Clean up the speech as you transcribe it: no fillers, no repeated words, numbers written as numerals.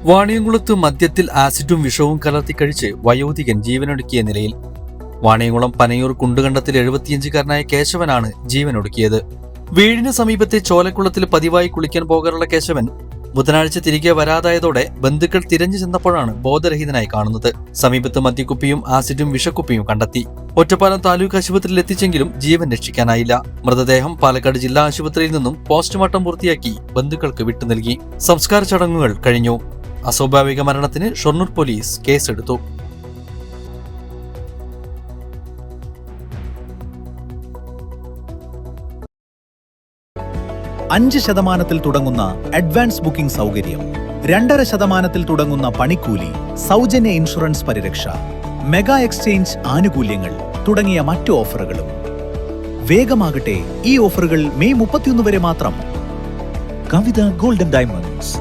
വാണിയംകുളത്ത് മദ്യത്തിൽ ആസിഡും വിഷവും കലർത്തി കഴിച്ച് വയോധികൻ ജീവനൊടുക്കിയ നിലയിൽ. വാണിയംകുളം പനയൂർ കുണ്ടുകണ്ടത്തിൽ 75-കാരനായ കേശവനാണ് ജീവനൊടുക്കിയത്. വീടിന് സമീപത്തെ ചോലക്കുളത്തിൽ പതിവായി കുളിക്കാൻ പോകാറുള്ള കേശവൻ ബുധനാഴ്ച തിരികെ വരാതായതോടെ ബന്ധുക്കൾ തിരഞ്ഞു ചെന്നപ്പോഴാണ് ബോധരഹിതനായി കാണുന്നത്. സമീപത്ത് മദ്യക്കുപ്പിയും ആസിഡും വിഷക്കുപ്പിയും കണ്ടെത്തി. ഒറ്റപ്പാലം താലൂക്ക് ആശുപത്രിയിൽ എത്തിച്ചെങ്കിലും ജീവൻ രക്ഷിക്കാനായില്ല. മൃതദേഹം പാലക്കാട് ജില്ലാ ആശുപത്രിയിൽ നിന്നും പോസ്റ്റ്മോർട്ടം പൂർത്തിയാക്കി ബന്ധുക്കൾക്ക് വിട്ടു നൽകി. സംസ്കാര ചടങ്ങുകൾ കഴിഞ്ഞു. അസ്വാഭാവിക മരണത്തിന് ഷൊർണൂർ പോലീസ് കേസെടുത്തു. അഞ്ച് ശതമാനത്തിൽ തുടങ്ങുന്ന അഡ്വാൻസ് ബുക്കിംഗ് സൗകര്യം, 2.5% തുടങ്ങുന്ന പണിക്കൂലി, സൗജന്യ ഇൻഷുറൻസ് പരിരക്ഷ, മെഗാ എക്സ്ചേഞ്ച് ആനുകൂല്യങ്ങൾ തുടങ്ങിയ മറ്റു ഓഫറുകളും. വേഗമാകട്ടെ, ഈ ഓഫറുകൾ മെയ് 31 വരെ മാത്രം. കവിത ഗോൾഡൻ ഡയമണ്ട്സ്.